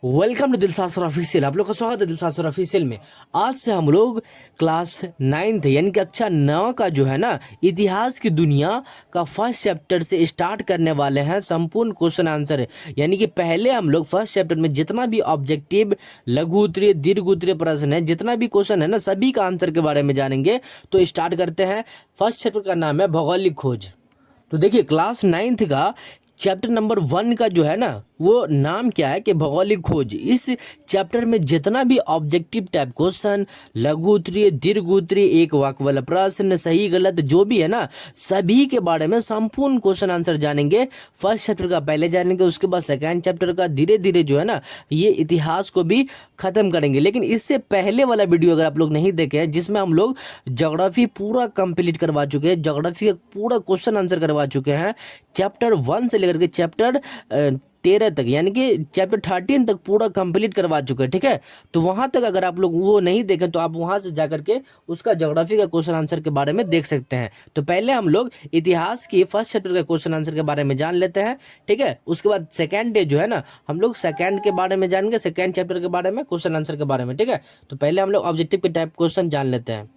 Welcome to Dilsad sir official. आप लोग का स्वागत है दिलसाद सर ऑफिशियल में। आज से हम लोग क्लास 9th यानी कि कक्षा 9 का जो है ना इतिहास की दुनिया का फर्स्ट चैप्टर से स्टार्ट करने वाले हैं। संपूर्ण क्वेश्चन आंसर है, यानी कि पहले हम लोग फर्स्ट चैप्टर में जितना भी ऑब्जेक्टिव, लघु उत्तरीय, दीर्घ उत्तरीय प्रश्न है, जितना भी क्वेश्चन है ना, सभी का आंसर के बारे में जानेंगे। तो स्टार्ट करते हैं। फर्स्ट चैप्टर का नाम है भौगोलिक खोज। तो देखिए क्लास 9th का चैप्टर नंबर 1 का जो है ना वो नाम क्या है कि भौगोलिक खोज। इस चैप्टर में जितना भी ऑब्जेक्टिव टाइप क्वेश्चन, लघु उत्तरीय, दीर्घ उत्तरीय, एक वाक्य वाला प्रश्न, सही गलत जो भी है ना, सभी के बारे में संपूर्ण क्वेश्चन आंसर जानेंगे। फर्स्ट चैप्टर का पहले जानेंगे, उसके बाद सेकेंड चैप्टर का धीरे धीरे जो है ना ये इतिहास को भी खत्म करेंगे। लेकिन इससे पहले वाला वीडियो अगर आप लोग नहीं देखे हैं, जिसमें हम लोग ज्योग्राफी पूरा कंप्लीट करवा चुके हैं, ज्योग्राफी का पूरा क्वेश्चन आंसर करवा चुके हैं, चैप्टर 1 से लेकर के चैप्टर 13 तक, यानी कि चैप्टर 13 तक पूरा कंप्लीट करवा चुके हैं। ठीक है, तो वहां तक अगर आप लोग वो नहीं देखें तो आप वहां से जाकर के उसका ज्योग्राफी का क्वेश्चन आंसर के बारे में देख सकते हैं। तो पहले हम लोग इतिहास की फर्स्ट चैप्टर का क्वेश्चन आंसर के बारे में जान लेते हैं। ठीक है, उसके बाद सेकेंड डे जो है ना हम लोग सेकेंड के बारे में जानेंगे, सेकेंड चैप्टर के बारे में, क्वेश्चन आंसर के बारे में। ठीक है, तो पहले हम लोग ऑब्जेक्टिव के टाइप क्वेश्चन जान लेते हैं।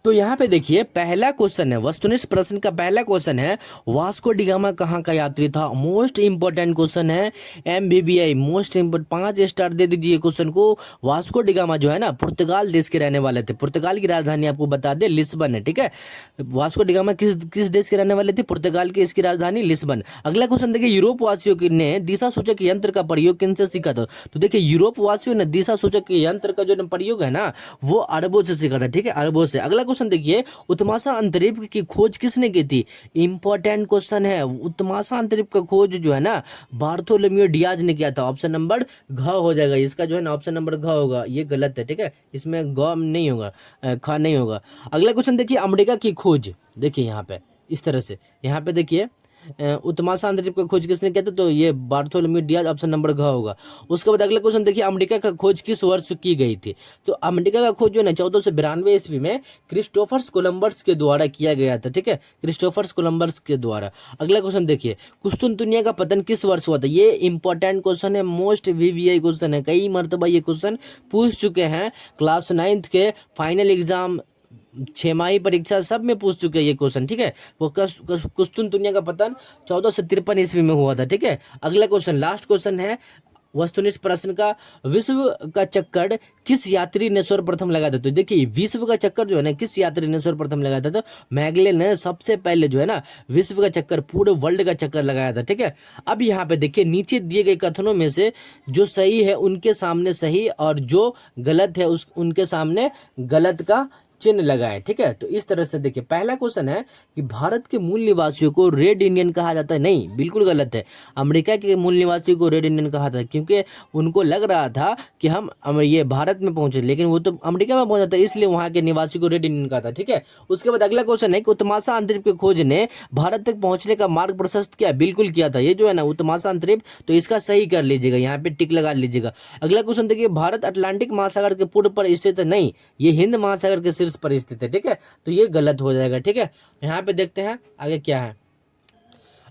तो यहाँ पे देखिए पहला क्वेश्चन है, वस्तुनिष्ठ प्रश्न का पहला क्वेश्चन है, वास्को डी गामा कहाँ का यात्री था। मोस्ट इंपोर्टेंट क्वेश्चन है, एमबीबीआई मोस्ट इंपोर्टेंट, 5 स्टार दे दीजिए क्वेश्चन को। वास्को डी गामा जो है ना पुर्तगाल देश के रहने वाले थे। पुर्तगाल की राजधानी आपको बता दे लिस्बन है। ठीक है, वास्को डी गामा किस किस देश के रहने वाले थे, पुर्तगाल की, इसकी राजधानी लिस्बन। अगला क्वेश्चन देखिए, यूरोप वासियों ने दिशा सूचक यंत्र का प्रयोग किनसे सीखा था। तो देखिए यूरोप वासियों ने दिशा सूचक यंत्र का जो प्रयोग है ना वो अरबों से सीखा था। ठीक है, अरबों से। अगला क्वेश्चन देखिए, उत्तमाशा अंतरिक्ष की खोज किसने की थी। इंपॉर्टेंट क्वेश्चन है, उत्तमाशा अंतरिक्ष का खोज जो है ना बार्थोलोम्यू डियाज ने किया था। ऑप्शन नंबर घ हो जाएगा इसका, जो है ना ऑप्शन नंबर घ होगा, ये गलत है। ठीक है, इसमें ग नहीं होगा, ख नहीं होगा। अगला क्वेश्चन देखिए, अमेरिका की खोज। देखिए यहाँ पे इस तरह से, यहाँ पे देखिए उत्तमाशा अंतरिक्ष का खोज किसने किया था, तो ये बार्थोलोम्यू डियाज, ऑप्शन नंबर घ होगा। उसके बाद अगला क्वेश्चन देखिए, अमेरिका का खोज किस वर्ष की गई थी। तो अमेरिका का खोज जो है ना 1492 ईस्वी में क्रिस्टोफर्स कोलंबस के द्वारा किया गया था। ठीक है, क्रिस्टोफर्स कोलंबस के द्वारा। अगला क्वेश्चन देखिए, कुस्तुनतुनिया का पतन किस वर्ष हुआ था। ये इंपॉर्टेंट क्वेश्चन है, मोस्ट वीवीआई क्वेश्चन है, कई मरतबा ये क्वेश्चन पूछ चुके हैं क्लास 9th के फाइनल एग्जाम, छमाही परीक्षा सब में पूछ चुके हैं ये क्वेश्चन। ठीक है, वो कुस्तुनतुनिया का पतन 1453 ईस्वी में हुआ था। ठीक है, अगला क्वेश्चन लास्ट क्वेश्चन है वस्तुनिष्ठ प्रश्न का, विश्व का चक्कर किस यात्री ने सर्वप्रथम लगाया था। तो देखिए विश्व का चक्कर जो है ना किस यात्री ने सर्वप्रथम लगाया था, तो मैगलेन ने सबसे पहले जो है ना विश्व का चक्कर, पूरे वर्ल्ड का चक्कर लगाया था। ठीक है, अब यहाँ पे देखिए नीचे दिए गए कथनों में से जो सही है उनके सामने सही और जो गलत है उस उनके सामने गलत का चिन्ह लगाएं। ठीक है, तो इस तरह से देखिए पहला क्वेश्चन है कि भारत के मूल निवासियों को रेड इंडियन कहा जाता है। नहीं, बिल्कुल गलत है। अमेरिका के मूल निवासियों को रेड इंडियन कहा था क्योंकि उनको लग रहा था कि हम ये भारत में पहुंचे, लेकिन वो तो अमेरिका में पहुंचा था, इसलिए वहां के निवासी को रेड इंडियन कहा था। ठीक है, उसके बाद अगला क्वेश्चन है कि उत्तमाशा अंतरिक्ष की खोज ने भारत तक पहुंचने का मार्ग प्रशस्त किया। बिल्कुल किया था, ये जो है ना उत्तमाशा अंतरिक्ष, तो इसका सही कर लीजिएगा, यहाँ पे टिक लगा लीजिएगा। अगला क्वेश्चन देखिए, भारत अटलांटिक महासागर के पूर्व पर स्थित है। नहीं, ये हिंद महासागर के शीर्ष पर स्थित है। ठीक है, तो ये गलत हो जाएगा। ठीक है, यहाँ पे देखते हैं आगे क्या है।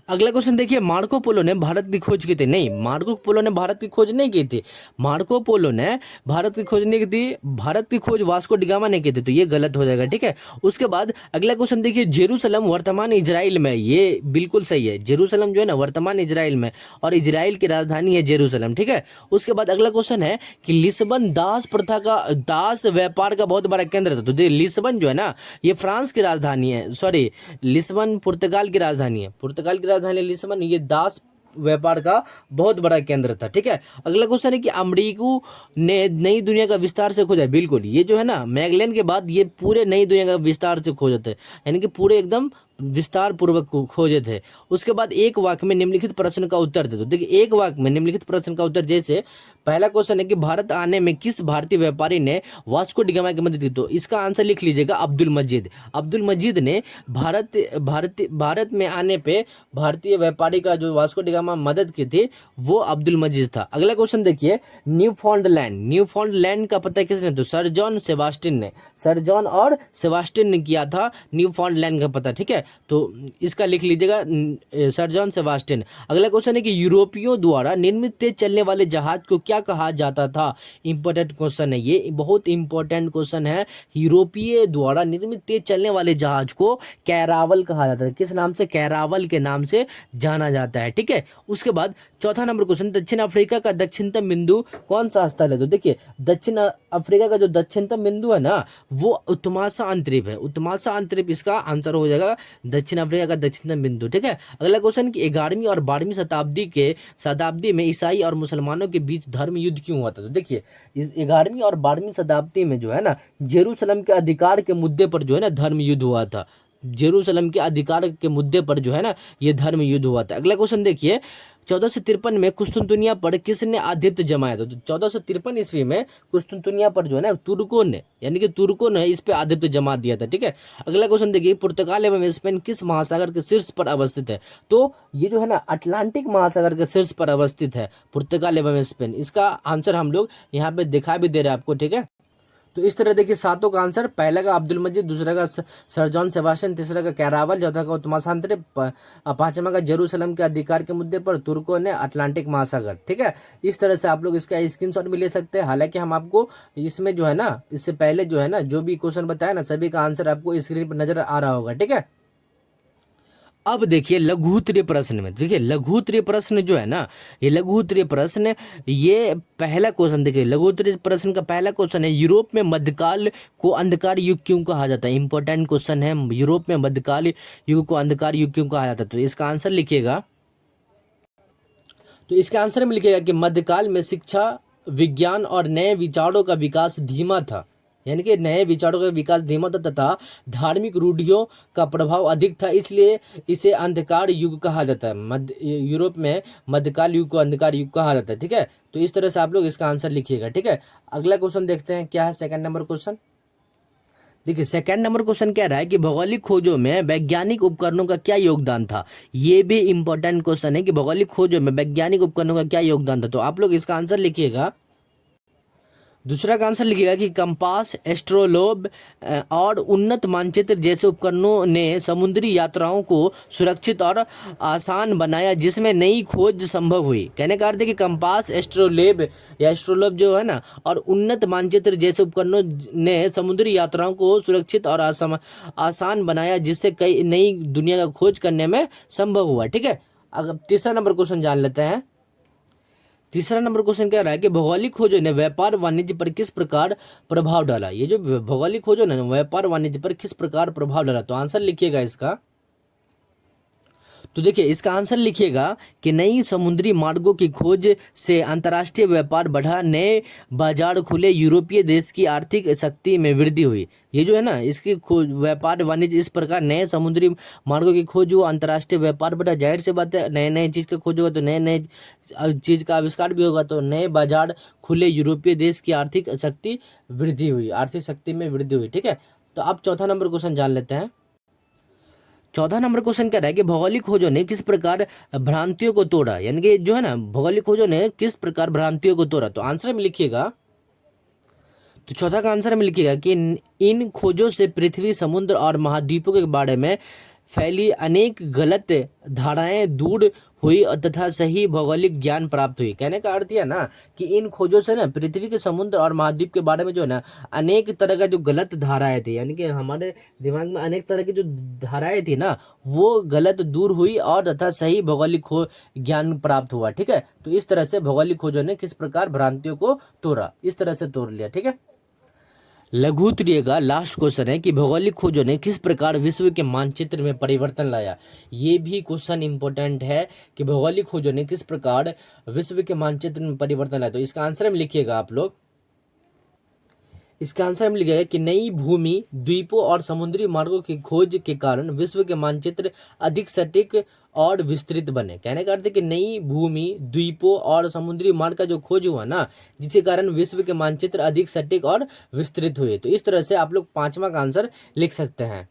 अगला क्वेश्चन देखिए, मार्को पोलो ने भारत की खोज की थी। नहीं, मार्को पोलो ने भारत की खोज नहीं की थी। मार्को पोलो ने भारत की खोज नहीं की थी, भारत की खोज वास्को डी गामा ने की थी, तो ये गलत हो जाएगा। ठीक है, उसके बाद अगला क्वेश्चन देखिए, जेरूसलम वर्तमान इजराइल में। ये बिल्कुल सही है, जेरूसलम जो है ना वर्तमान इजराइल में, और इजराइल की राजधानी है जेरूसलम। ठीक है, उसके बाद अगला क्वेश्चन है कि लिस्बन दास प्रथा का, दास व्यापार का बहुत बड़ा केंद्र था। तो लिस्बन जो है ना ये फ्रांस की राजधानी है, सॉरी लिस्बन पुर्तगाल की राजधानी है, पुर्तगाल की राजधानी लिस्बन, ये दास व्यापार का बहुत बड़ा केंद्र था। ठीक है, अगला क्वेश्चन है कि अमरीकू ने नई दुनिया का विस्तार से खोजा। बिल्कुल, ये जो है ना मैगलेन के बाद ये पूरे नई दुनिया का विस्तार से खोजे थे, यानी कि पूरे एकदम विस्तार पूर्वक खोजे थे। उसके बाद एक वाक्य में निम्नलिखित प्रश्न का उत्तर दे दो। देखिए एक वाक्य में निम्नलिखित प्रश्न का उत्तर, जैसे पहला क्वेश्चन है कि भारत आने में किस भारतीय व्यापारी ने वास्को डी गामा की मदद की। तो इसका आंसर लिख लीजिएगा, अब्दुल मजीद। अब्दुल मजीद ने भारत में आने पे भारतीय व्यापारी का जो वास्को डी गामा मदद की थी वो अब्दुल मजीद था। अगला क्वेश्चन देखिए, न्यूफाउंडलैंड का पता किसने, तो सर जॉन सेबास्टिन ने, सर जॉन और सेबास्टिन ने किया था न्यूफाउंडलैंड का पता। ठीक है, तो इसका लिख लीजिएगा सर जॉन सेबास्टियन। अगला क्वेश्चन है कि यूरोपियों द्वारा निर्मित तेज चलने वाले जहाज को क्या कहा जाता था। इंपॉर्टेंट क्वेश्चन है, ये बहुत इंपॉर्टेंट क्वेश्चन है। यूरोपीय द्वारा निर्मित तेज चलने वाले जहाज को कैरावल कहा जाता है। किस नाम से? कैरावल के नाम से जाना जाता है। ठीक है, उसके बाद चौथा नंबर क्वेश्चन, दक्षिण अफ्रीका का दक्षिणतम बिंदु कौन सा स्थल है? तो देखिए दक्षिण अफ्रीका का जो दक्षिणतम बिंदु है ना वो उत्तमासा अंतरिप है। उत्तमासा अंतरिप इसका आंसर हो जाएगा, दक्षिण अफ्रीका का दक्षिणतम बिंदु। ठीक है, अगला क्वेश्चन कि 11वीं और 12वीं शताब्दी में ईसाई और मुसलमानों के बीच धर्म युद्ध क्यों हुआ था? तो देखिए इस 11वीं और 12वीं शताब्दी में जो है ना जेरूशलम के अधिकार के मुद्दे पर जो है ना धर्म युद्ध हुआ था। जेरूशलम के अधिकार के मुद्दे पर जो है ना ये धर्म युद्ध हुआ था। अगला क्वेश्चन देखिए, 1453 में कुस्तुनतुनिया पर किसने आधिपत्य जमाया था? तो 1453 ईस्वी में कुस्तुनतुनिया पर जो है ना तुर्कों ने, यानी कि तुर्कों ने इस पे आधिपत्य जमा दिया था। ठीक है, अगला क्वेश्चन देखिए, पुर्तगाल एवं स्पेन किस महासागर के शीर्ष पर अवस्थित है? तो ये जो है ना अटलांटिक महासागर के शीर्ष पर अवस्थित है पुर्तगाल एवं स्पेन। इसका आंसर हम लोग यहाँ पे दिखा भी दे रहे हैं आपको। ठीक है, तो इस तरह देखिए सातों का आंसर, पहला का अब्दुल मजीद, दूसरा का सर जॉन सेबास्टियन, तीसरा का कैरावल, चौथा का उत्तमासांतरिप, पांचवा का जेरूशलम के अधिकार के मुद्दे पर तुर्कों ने अटलांटिक महासागर। ठीक है, इस तरह से आप लोग इसका स्क्रीनशॉट भी ले सकते हैं। हालांकि हम आपको इसमें जो है ना इससे पहले जो है ना जो भी क्वेश्चन बताया ना सभी का आंसर आपको स्क्रीन पर नजर आ रहा होगा। ठीक है, अब देखिए लघुत्तरीय प्रश्न में, देखिए लघुत्तरीय प्रश्न जो है ना ये लघुत्तरीय प्रश्न, ये पहला क्वेश्चन देखिए लघुत्तरीय प्रश्न का पहला क्वेश्चन है, यूरोप में मध्यकाल को अंधकार युग क्यों कहा जाता है? इंपॉर्टेंट क्वेश्चन है, यूरोप में मध्यकाल युग को अंधकार युग क्यों कहा जाता है? तो इसका आंसर लिखिएगा। तो इसका आंसर में लिखिएगा कि मध्यकाल में शिक्षा, विज्ञान और नए विचारों का विकास धीमा था, यानी कि नए विचारों का विकास धीमा था तथा धार्मिक रूढ़ियों का प्रभाव अधिक था, इसलिए इसे अंधकार युग कहा जाता है। यूरोप में मध्यकाल युग को अंधकार युग कहा जाता है। ठीक है, तो इस तरह से आप लोग इसका आंसर लिखिएगा। ठीक है, अगला क्वेश्चन देखते हैं क्या है, सेकंड नंबर क्वेश्चन। देखिए सेकंड नंबर क्वेश्चन कह रहा है कि भौगोलिक खोजों में वैज्ञानिक उपकरणों का क्या योगदान था? ये भी इंपॉर्टेंट क्वेश्चन है कि भौगोलिक खोजों में वैज्ञानिक उपकरणों का क्या योगदान था। तो आप लोग इसका आंसर लिखिएगा। दूसरा का आंसर लिखिएगा कि कंपास, एस्ट्रोलोब और उन्नत मानचित्र जैसे उपकरणों ने समुद्री यात्राओं को सुरक्षित और आसान बनाया, जिसमें नई खोज संभव हुई। कहने का अर्थ है कि कंपास, एस्ट्रोलोब जो है ना और उन्नत मानचित्र जैसे उपकरणों ने समुद्री यात्राओं को सुरक्षित और आसान बनाया, जिससे कई नई दुनिया का खोज करने में संभव हुआ। ठीक है, अब तीसरा नंबर क्वेश्चन जान लेते हैं। तीसरा नंबर क्वेश्चन कह रहा है कि भौगोलिक खोजों ने व्यापार वाणिज्य पर किस प्रकार प्रभाव डाला? ये जो भौगोलिक खोजों ने व्यापार वाणिज्य पर किस प्रकार प्रभाव डाला? तो आंसर लिखिएगा इसका। तो देखिए इसका आंसर लिखिएगा कि नई समुद्री मार्गों की खोज से अंतर्राष्ट्रीय व्यापार बढ़ा, नए बाजार खुले, यूरोपीय देश की आर्थिक शक्ति में वृद्धि हुई। ये जो है ना इसकी खोज व्यापार वाणिज्य इस प्रकार नए समुद्री मार्गों की खोज हुआ, अंतर्राष्ट्रीय व्यापार बढ़ा। जाहिर सी बात है नए नए चीज़ का खोज होगा तो नए नए चीज़ का आविष्कार भी होगा, तो नए बाजार खुले, यूरोपीय देश की आर्थिक शक्ति वृद्धि हुई, आर्थिक शक्ति में वृद्धि हुई। ठीक है, तो अब चौथा नंबर क्वेश्चन जान लेते हैं। चौथा नंबर क्वेश्चन कह रहा है कि भौगोलिक खोजों ने किस प्रकार भ्रांतियों को तोड़ा, यानी कि जो है ना भौगोलिक खोजों ने किस प्रकार भ्रांतियों को तोड़ा? तो आंसर में लिखिएगा। तो चौथा का आंसर में लिखिएगा कि इन खोजों से पृथ्वी, समुद्र और महाद्वीपों के बारे में फैली अनेक गलत धारणाएं दूर हुई तथा सही भौगोलिक ज्ञान प्राप्त हुई। कहने का अर्थ यह ना कि इन खोजों से ना पृथ्वी के, समुद्र और महाद्वीप के बारे में जो है ना अनेक तरह का जो गलत धाराएं थी, यानी कि हमारे दिमाग में अनेक तरह की जो धाराएं थी ना वो गलत दूर हुई और तथा सही भौगोलिक ज्ञान प्राप्त हुआ। ठीक है, तो इस तरह से भौगोलिक खोजों ने किस प्रकार भ्रांतियों को तोड़ा, इस तरह से तोड़ लिया। ठीक है, लघुत्तरीय का लास्ट क्वेश्चन है कि भौगोलिक खोजों ने किस प्रकार विश्व के मानचित्र में परिवर्तन लाया? ये भी क्वेश्चन इंपॉर्टेंट है कि भौगोलिक खोजों ने किस प्रकार विश्व के मानचित्र में परिवर्तन लाया। तो इसका आंसर में लिखिएगा आप लोग। इसका आंसर में लिखिएगा कि नई भूमि, द्वीपों और समुद्री मार्गों की खोज के कारण विश्व के मानचित्र अधिक सटीक और विस्तृत बने। कहने का अर्थ है कि नई भूमि, द्वीपों और समुद्री मार्ग का जो खोज हुआ ना जिसके कारण विश्व के मानचित्र अधिक सटीक और विस्तृत हुए। तो इस तरह से आप लोग पांचवा का आंसर लिख सकते हैं।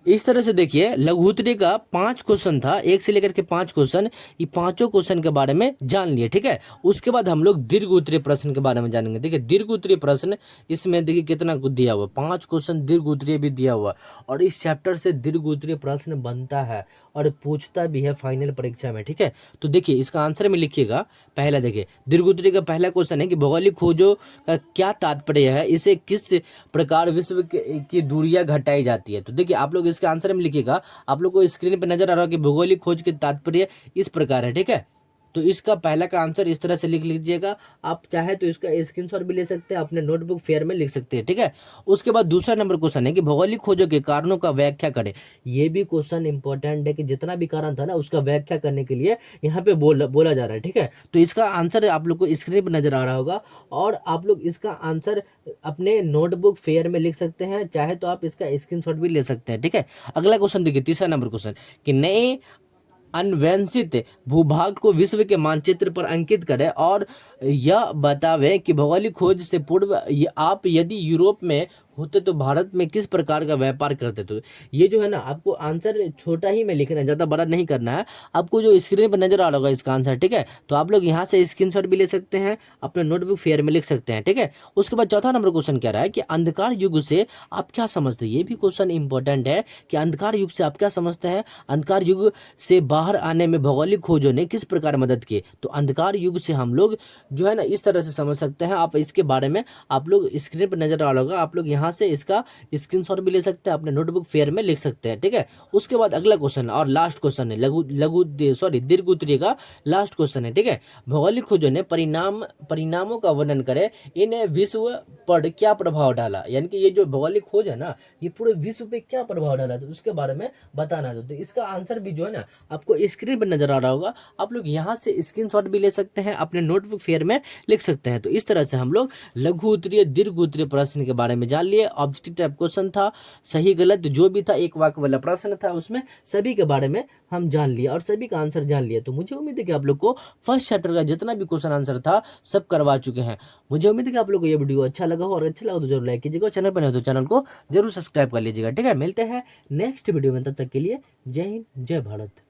इस तरह से देखिए लघु उत्तरीय का 5 क्वेश्चन था, 1 से लेकर के 5 क्वेश्चन, ये पांचों क्वेश्चन के बारे में जान लिए। ठीक है, उसके बाद हम लोग दीर्घ उत्तरीय प्रश्न के बारे में जानेंगे। देखिए दीर्घ उत्तरीय प्रश्न, इसमें देखिए कितना कुछ दिया हुआ, 5 क्वेश्चन दीर्घ उत्तरीय भी दिया हुआ, और इस चैप्टर से दीर्घ उत्तरीय प्रश्न बनता है और पूछता भी है फाइनल परीक्षा में। ठीक है, तो देखिए इसका आंसर में लिखिएगा। पहला देखिए दीर्घ उत्तरीय का पहला क्वेश्चन है कि भौगोलिक खोजों का क्या तात्पर्य है, इसे किस प्रकार विश्व की दूरियां घटाई जाती है। तो देखिए आप लोग इसके आंसर में लिखिएगा। आप लोग को स्क्रीन पर नजर आ रहा है कि भौगोलिक खोज के तात्पर्य इस प्रकार है। ठीक है, तो इसका पहला का आंसर इस तरह से लिख लीजिएगा। आप चाहे तो इसका स्क्रीनशॉट भी ले सकते हैं, अपने नोटबुक फेयर में लिख सकते हैं। ठीक है, उसके बाद दूसरा नंबर क्वेश्चन है कि भौगोलिक खोजों के कारणों का व्याख्या करें। ये भी क्वेश्चन इंपॉर्टेंट है कि जितना भी कारण था ना उसका व्याख्या करने के लिए यहाँ पे बोला जा रहा है। ठीक है, तो इसका आंसर आप लोग को स्क्रीन पर नजर आ रहा होगा, और आप लोग इसका आंसर अपने नोटबुक फेयर में लिख सकते हैं, चाहे तो आप इसका स्क्रीनशॉट भी ले सकते हैं। ठीक है, अगला क्वेश्चन देखिए, तीसरा नंबर क्वेश्चन कि नए अन्वेषित भूभाग को विश्व के मानचित्र पर अंकित करें और यह बतावे कि भौगोलिक खोज से पूर्व आप यदि यूरोप में होते तो भारत में किस प्रकार का व्यापार करते। तो ये जो है ना आपको आंसर छोटा ही में लिखना है, ज़्यादा बड़ा नहीं करना है। आपको जो स्क्रीन पर नजर आ रहा होगा इसका आंसर। ठीक है, तो आप लोग यहाँ से स्क्रीनशॉट भी ले सकते हैं, अपने नोटबुक फेयर में लिख सकते हैं। ठीक है, उसके बाद चौथा नंबर क्वेश्चन कह रहा है कि अंधकार युग से आप क्या समझते हैं। ये भी क्वेश्चन इंपॉर्टेंट है कि अंधकार युग से आप क्या समझते हैं, अंधकार युग से बाहर आने में भौगोलिक खोजों ने किस प्रकार मदद की। तो अंधकार युग से हम लोग जो है ना इस तरह से समझ सकते हैं। आप इसके बारे में आप लोग स्क्रीन पर नजर आ रहा होगा, आप लोग यहाँ से इसका स्क्रीनशॉट भी ले सकते हैं, अपने नोटबुक फेयर में लिख सकते हैं। ठीक है, उसके बाद अगला क्वेश्चन और लास्ट क्वेश्चन है दीर्घ उत्तरीय का लास्ट क्वेश्चन है। ठीक है, भौगोलिक खोजों ने परिणामों का वर्णन करे, इन्हें विश्व पर क्या प्रभाव डाला। यानी कि ये जो भौगोलिक खोज है ना ये पूरे विश्व पे क्या प्रभाव डाला, तो उसके बारे में बताना है। तो इसका आंसर भी जो है ना आपको स्क्रीन पर नजर आ रहा होगा, आप लोग यहाँ से स्क्रीनशॉट भी ले सकते हैं, अपने नोटबुक फेयर में लिख सकते हैं। तो इस तरह से हम लोग लघु उत्तरीय दीर्घ उत्तरीय प्रश्न के बारे में जान लिए। ऑब्जेक्टिव टाइप क्वेश्चन था, सही गलत जो भी था, एक वाक्य वाला प्रश्न था, उसमें सभी के बारे में हम जान लिए और सभी का आंसर जान लिया। तो मुझे उम्मीद है कि आप लोग को फर्स्ट चैप्टर का जितना भी क्वेश्चन आंसर था सब करवा चुके हैं। मुझे उम्मीद है कि आप लोग को ये वीडियो अच्छा लगा हो, और अच्छा लगा तो जरूर लाइक कीजिएगा, चैनल पर नहीं हो तो चैनल को जरूर सब्सक्राइब कर लीजिएगा। ठीक है, मिलते हैं नेक्स्ट वीडियो में, तब तक के लिए जय हिंद जय भारत।